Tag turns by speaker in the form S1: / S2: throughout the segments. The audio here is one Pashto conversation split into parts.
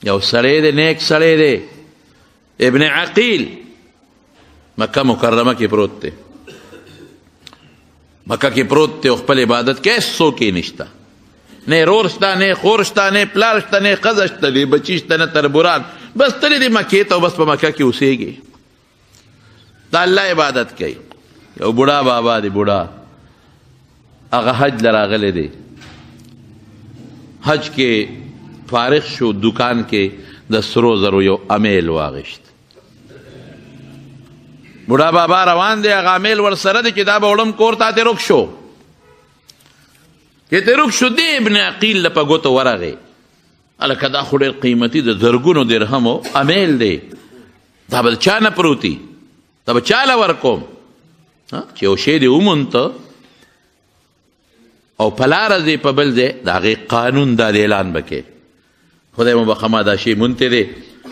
S1: یو سړی دی نیک سړی دی ابن عقیل مکه مکرمه کې پروت دی مکه کې پروت دی او خپل عبادت کې څوک یې نشته نه رور شته نه خور شته نه پلار شته نه ښځه شته نه بچي شته نه تربوران بس تللی دی مکې ته او بس په مکه کې اوسېږي د الله عبادت کوي یو بوډا بابا دی بوډا هغه حج له راغلی دی حج کې فارغ شو دکان کې د سرو زرو یو امیل واغشت بوډا بابا روان دی هغه امیل ورسره دی چې دا به وړم کور ته ترک شو چې ترک شو دی ابن عقیل له په ګوتو ورغی هلکه دا خو ډېر قیمتي د زرګونو درهمو امیل دی دا به د چا نه پروتي دا به چاله ورکوم چې یو شی دی ومونته او په لاره ځې په بل ځای د هغې قانون دا د اعلان به کې خدای مو بخه ما دا شی مونتی دی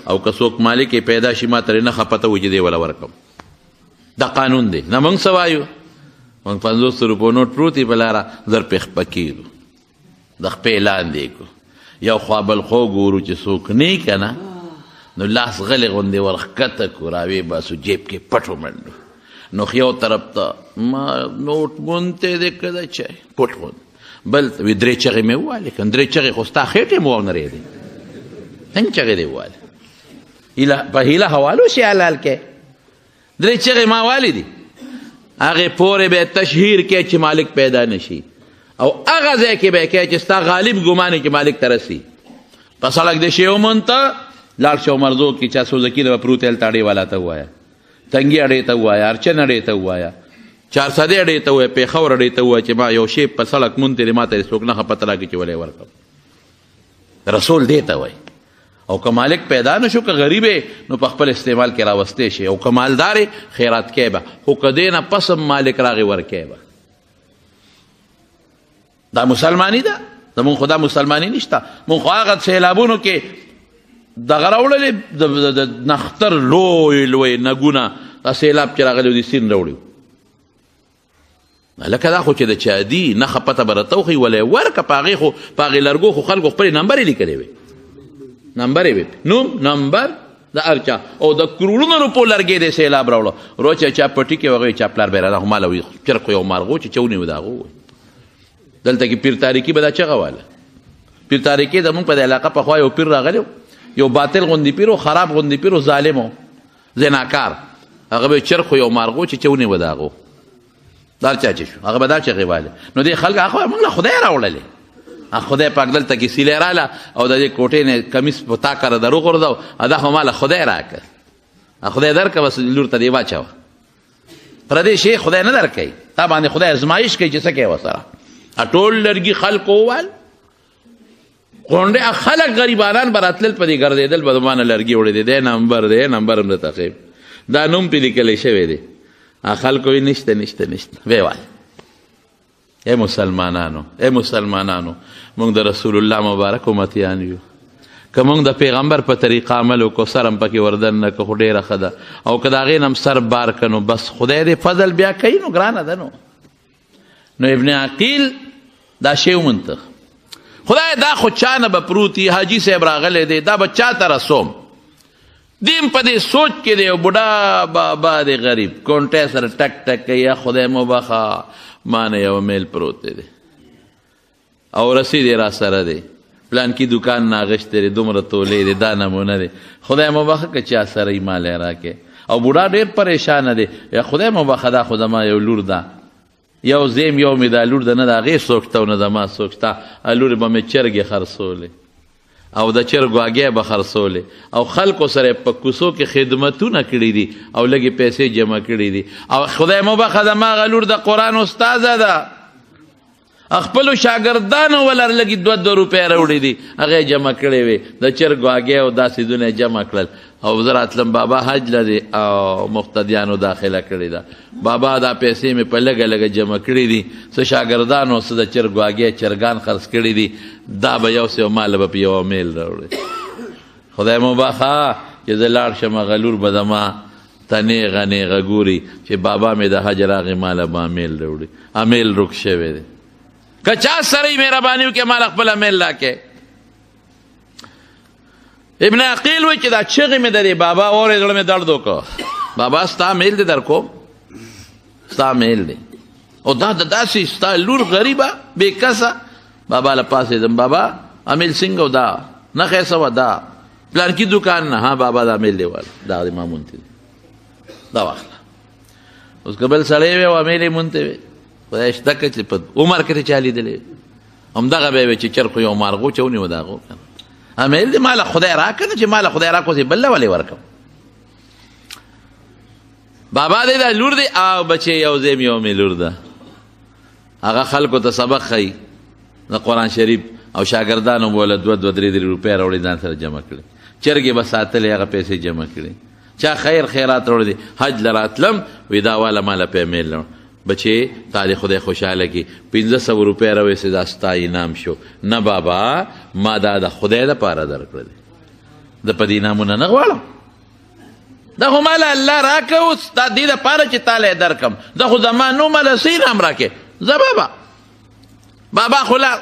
S1: او که څوک مالک یې پیدا شي ما ترې نښه پته وي چې دی وله ورکم دا قانون دی نه موږ څه وایو موږ 50 روپو نوټ پروت په لاره زر پې خپه کېږو د خپې لاندې کړو یو خوا بل خوا ګورو چې څوک نه که نه نو لاس غلې غوندې ورښکته کړو راویې باسو جیب کې پټ ومنډو نو یو طرف ته ما نوټ مونتی دی که د چای پټ غوند بل ته وي درې چغې مې ووالې که درې چغې خو ستا خېټې مو ونرېدې څنګه چغې دې ووالې په هیله حوالو شي حلال کې درې چغې ما والې دي هغې پورې به تشهیر کې چې مالک پیدا نشي او هغه ځای کې به کې چې ستا غالب ګمان چې مالک ته رسي په سړک د شی ومونته لاړ شه مرزو کې چا سوزکي د به پروت التاړې والا ته ووایه تنګي اډې ته ووایه ارچن اډې ته ووایه چارسدې اډې ته ووایه پېښور اډې ته ووایه چې ما یو شی په سړک مونتې دی ما ته څوک نښه پته راکړي چې ولې ورکړم رسول دې ته وایي او که مالک پیدا نشو که غریب نو په خپل استعمال کې راوستی شي او که مالدار خیرات کې به خو که دې نه پس مالک راغی ورکې به دا مسلمانی ده زمونږ خو دا مسلمانی نشته مونږ خو هغه سیلابونو کې دغه راوړلې د نختر لوی لوی نګونه دا سیلاب چې راغلی و د سیند راوړي لکه دا خو چې د چا دي نښه پته به راته وښي ولی ورکه په هغې خو په هغې لرګو خو خلکو خپلې نمبر یې لیکلی وې نمبر یې وې نوم نمبر د هر چا او د کروړونو روپو لرګې دی سیلاب راوړه روچه چا پټي کې هغه چا پلار به یې راده خو ماله وي چرخ یو مارغو چې چونې و د هغو دلته کې پیر تاریکي به دا چغه واله پیر تاریکي زمونږ په د علاقه پخوا یو پیر راغلی یو باطل غوندې پیر و خراب غوندې پیر و ظالم و زناکار هغه به چرخ یو مارغو چې چونې و د هغو دا چا چې شو هغه به دا چغې واله نو دې خلک هغه موږ له خدای راوړلې خدای پاک دلته کې سیلې راله او د دې کوټې نه کمیس په تا کره در وغورځو دا خو ماله خدای راکړه خدای درکړه بس لور ته دې واچوه پردې شی خدای نه درکوي تا باندې خدای ازمایش کوي چې څه کوي ورسره ټول لرګي خلق ووال غونډې خلک غریبانان به راتلل په دې ګرځېدل به زمانه لرګي وړی دی دی نمبر هم درته ښیم دا نوم پې لیکلی شوی دی خلکو یې نشته نشته نشته ویې وایي ای مسلمانانو موږ د رسول الله مبارک امتیان یو که موږ د پیغمبر په طریقه عمل وکړو سر هم پکې وردن نه که خو ډېره ښه ده او که د هغې نه هم سر بار که نو بس خدای دې فضل بیا کوي نو ګرانه ده نو ابن عقیل دا شی ومونته خدای دا خو چا نه به پروتي حاجي صاحب راغلی دی دا به چا ته رسوم دیم په دې سوچ کې دی یو بوډا بابا دی غریب کونټۍ سره ټک ټک کوي یا خدای مو بخه ما نه یو میل پروت دی او رسید یې را سره دی پلانکي دکان نه اغوښتی دی دومره تولې دی دا نمونه دی خدای مو بخه که چا سره یې مال یې راکړې او بوډا ډېر پریشانه دی یا خدای مو بخه دا خو زما یو لور ده یو زیم یو مې دا لور ده نه د هغې څوک شته او نه زما څوک شته لورې به مې چرګې خرڅولې او د چرګو هګۍ به خرڅولې او خلکو سره په کوڅو کې خدمتونه کړي دي او لږې پیسې جمع کړي دي او خدای مو بخه زما هغه لور د قرآن استاذه ده خپلو شاګردانو ولر لږې 2 روپۍ راوړي دي هغې جمع کړې وې د چرګو هګۍ او دا څیزونه یې جمع کړل او زه راتلم بابا حج لري او مقتدیانو داخله کړې ده بابا دا پیسې مې په لږه لږه جمع کړي دي څه شاګردانو څه د چرګو هګۍ چرګان خرڅ کړي دي دا به یو څه ماله به په یوه میل راوړي خدای مو بخه چې زه لاړ شم هغه لور به زما ته نیغه نیغه ګوري چې بابا مې د حج راغې ماله به امیل راوړي امیل رک شوی دی که چا سره یې مهرباني وکړي مال خپل امیل راکړي ابن عقیل وایي چې دا چغې مې د دې بابا اورې زړه مې درد وکړ. بابا ستا میل دی در کوم، ستا میل دی او دا داسې ستا لور غریبه بې کسه. بابا له پاسېدم، بابا امیل څنګه و دا نښه څه وه دا پلانکي دوکان نه؟ ها بابا دا میل دی واله دا د ما مونتی دی دا واخله. اوس که بل سړی وی او امیل یې مونتی وی خدای شته که چې په عمر کې ته چا لیدلی همدغه به یې وی چې چرخ یو مارغو چې ونیو د هغو امیل دی ماله خدای راکړه نه چې ماله خدای راکړو چې بل له ولې ورکړم. بابا دی دا لور دی او بچې یو ځای یو مې لور ده هغه خلکو ته سبق ښیي د قرآن شریف او شاګردانو بوله 2-2 روپۍ راوړي ځان سره جمع کړي، چرګې به ساتلې هغه پیسې جمع کړي، چا خیر خیرات راوړي دي. حج له راتلم وی دا واله ماله پې میل بچې تا دې خدای خوشحاله کړي 500 روپۍ راویسې دا ستا انعام شو. نه بابا ما دا د خدای دپاره درکړه دی، د په دې انعامونه نه غواړم، دا خو ماله الله راکه اوس دا دې دپاره چې تاله یې درکم، دا خو زما نو ماله څه انعام راکې زه بابا خو لا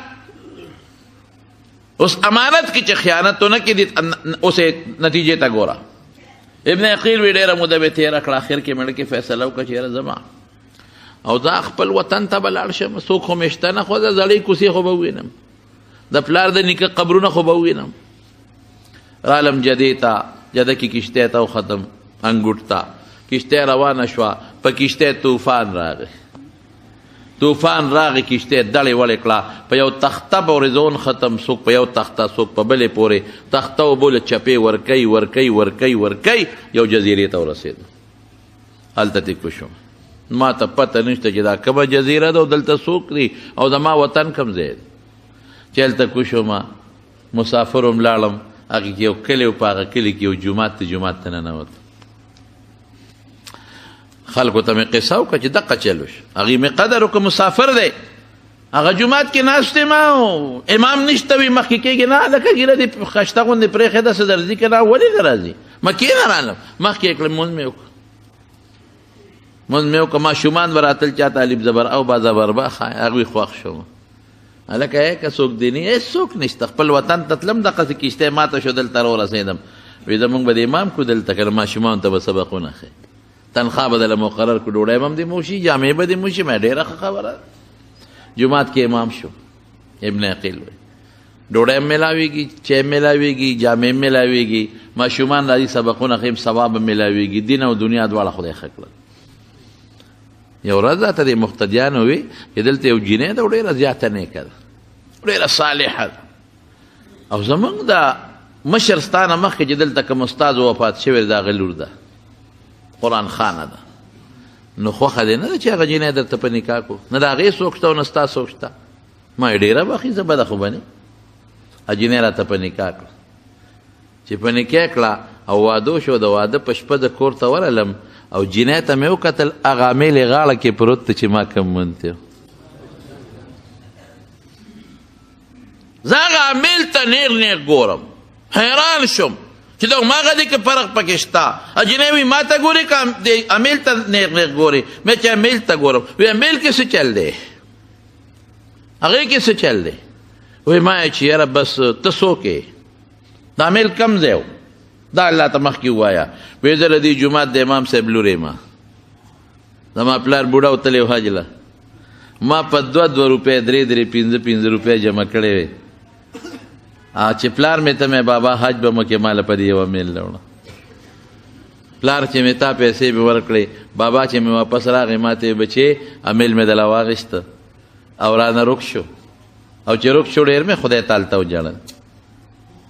S1: اوس امانت کې چې خیانت ونه کړي اوس نتیجې ته ګوره. ابن عقیل وی ډېره موده به تېره کړه، اخر کې مړه کې فیصله وکړه چې یاره زما او دا خپل وطن ته به لاړ شم، څوک خو مې شته نه، خو د زړې کوڅې خو به ووینم، د پلار د نیکه قبرونه خو به ووینم. رالم جدې ته، جده کې کشتی ته وختم انګوټ ته، کشتی روانه شوه، په کشتی طوفان راغی، طوفان راغی کشتی دړې وړې کړه، په یو تخته پورې ځون ختم، څوک په یو تخته څوک په بلې پورې، تخته و بوله چپې ورکوي یو جزیرې ته ورسېدو، هلته تېکو شوم. ما ته پته نشته چې دا کومه جزیره ده او دلته څوک دی او زما وطن کوم ځای دی. چې هلته کو شوم مسافر هم لاړم، هغې کې یو کلی و، په هغه کلي کې یو جومات ته ننوتم. خلکو ته مې قصه وکړه چې دقه چل وشو، هغې مې قدر وکړه مسافر دی، هغه جومات کې ناست یم او امام نشته وي مخکې کېږي نه لکه ګیله دې خشته غوندې پرېښې ده څه درځي که نه ولې نه راځي مکې نه رالم مخکې یې کړم مونځ مې وکړه ماشومان به راتل چاته الف زبر او با زبر با هغوی خوښ شوم. هلکه که څوک دی نه هېڅوک نشته، خپل وطن ته تلم دقسې کشتی ماته شو دلته راورسېدم، وی زمونږ به د امام کو دلته که ماشومانو ته به سبقونه ښیي، تنخواه به دله مقرر کړو، ډوډۍ به هم دې موشي، جامې به دې موشي. مې ډېره ښه خبره جومات کې امام شو. ابن عقیل وایي ډوډۍ هم میلاویږي، چای هم میلاویږي، جامې هم میلاویږي، ماشومان راځي سبقونه ښیم، ثواب هم میلاویږي، دین او دنیا دواړه خدای ښه کړل. یو ورځ راته دې مقتدیانو وي چې دلته یو جینۍ ده ډېره زیاته نیکه ده، ډېره صالحه ده، او زمونږ د مشر ستا نه مخکې چې دلته کوم استاد وفات شوی د هغه لور ده، قرآن خانه ده، نو خوښه دې نه ده چې هغه جینۍ درته په نکاح کو، نه د هغې څوک شته او نه ستا څوک شته. ما یې ډېره بخي زه بده خو به نه جینۍ راته په نکاح کړه، چې په نکاح کړه او واده شو، د واده په شپه د کور ته ورغلم او جینۍ ته مې وکتل هغه امیل یې غاړه کې پروت ته چې ما کم منتی و، زه هغه امیل ته نیغ ګورم، حیران شم چې دا هماغه دی که فرق پکې شته. جینۍ وایي ما ته ګورې که امیل ته نیغ ګورې؟ مې چې امیل ته ګورم. وی امیل کې څه چل دی؟ هغې کې څه چل دی؟ وی ما یې چې یاره بس ته څوک یې؟ دا امیل کم ځای و؟ دا الله ته مخکې ووایه. وی زه له دې جومات د امام صاحب لور یم، زما پلار بوډا وتلی و حج له، ما په 2 روپۍ 3 5 روپۍ جمع کړې وې، چې پلار مې ته مې بابا حج به مو کې ماله په دې یو امیل راوړه، پلار چې مې تا پیسې به ورکړې، بابا چې مې واپس راغی ما ته بچې امیل مې دله واغېسته او رانه روک شو، او چې روک شو ډېر مې خدای تعالی ته وجړل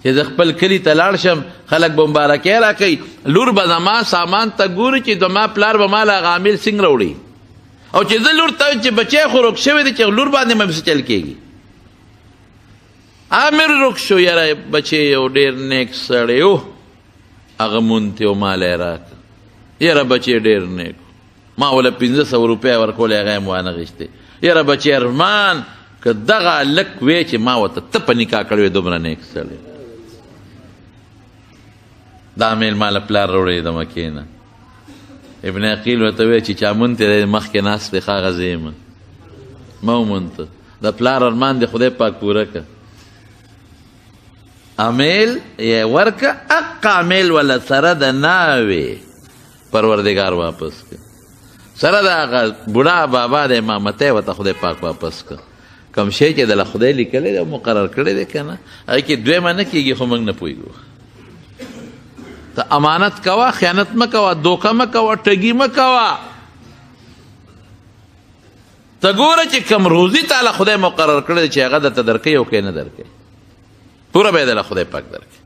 S1: چې زه خپل کلي ته لاړ شم، خلک به مبارکۍ راکوي، لور به زما سامان ته ګوري چې زما پلار به ماله هغه امیل څنګه راوړي، او چې زه لور ته چې بچی خو روک شوی دی چې لور باندې مې څه چل کېږي. امیر روک شو، یاره بچی یو ډېر نیک سړی و، هغه مونتی و ماله یې راکړه، یاره بچی ډېر نیک، ما وله 500 روپۍ ورکولې هغه یې مو وانغېستې. یاره بچی ارمان که دغه لک وی چې ما ورته ته په نکاح کړی وې دومره نیک سړی، دا امیل ماله پلار راوړی د مکې نه. ابن عقیل ورته وی چې چا مونتی دی مخکې ناست دی ښه هغه زه یم، ما ومونته، د پلار ارمان دی خدای پاک پوره که. امیل یا ورکا اقا امیل ولا سره د ناوې پروردگار واپس که سره د هغه بوډا بابا د امامتی ورته خدای پاک واپس که کوم شی چې دله خدای لیکلی دی او مقرر کړی دی که نه هغې کې دویمه نه کېږي خو موږ نه پوهېږو ته امانت کوه خیانت مه کوه دوکه مه کوه ټګي مه کوه ته ګوره چې کوم روزي تاله خدای مقرر کړی دی چې هغه درته درکوي او که یې نه درکوي پوره به یې دله خدای پاک درکوي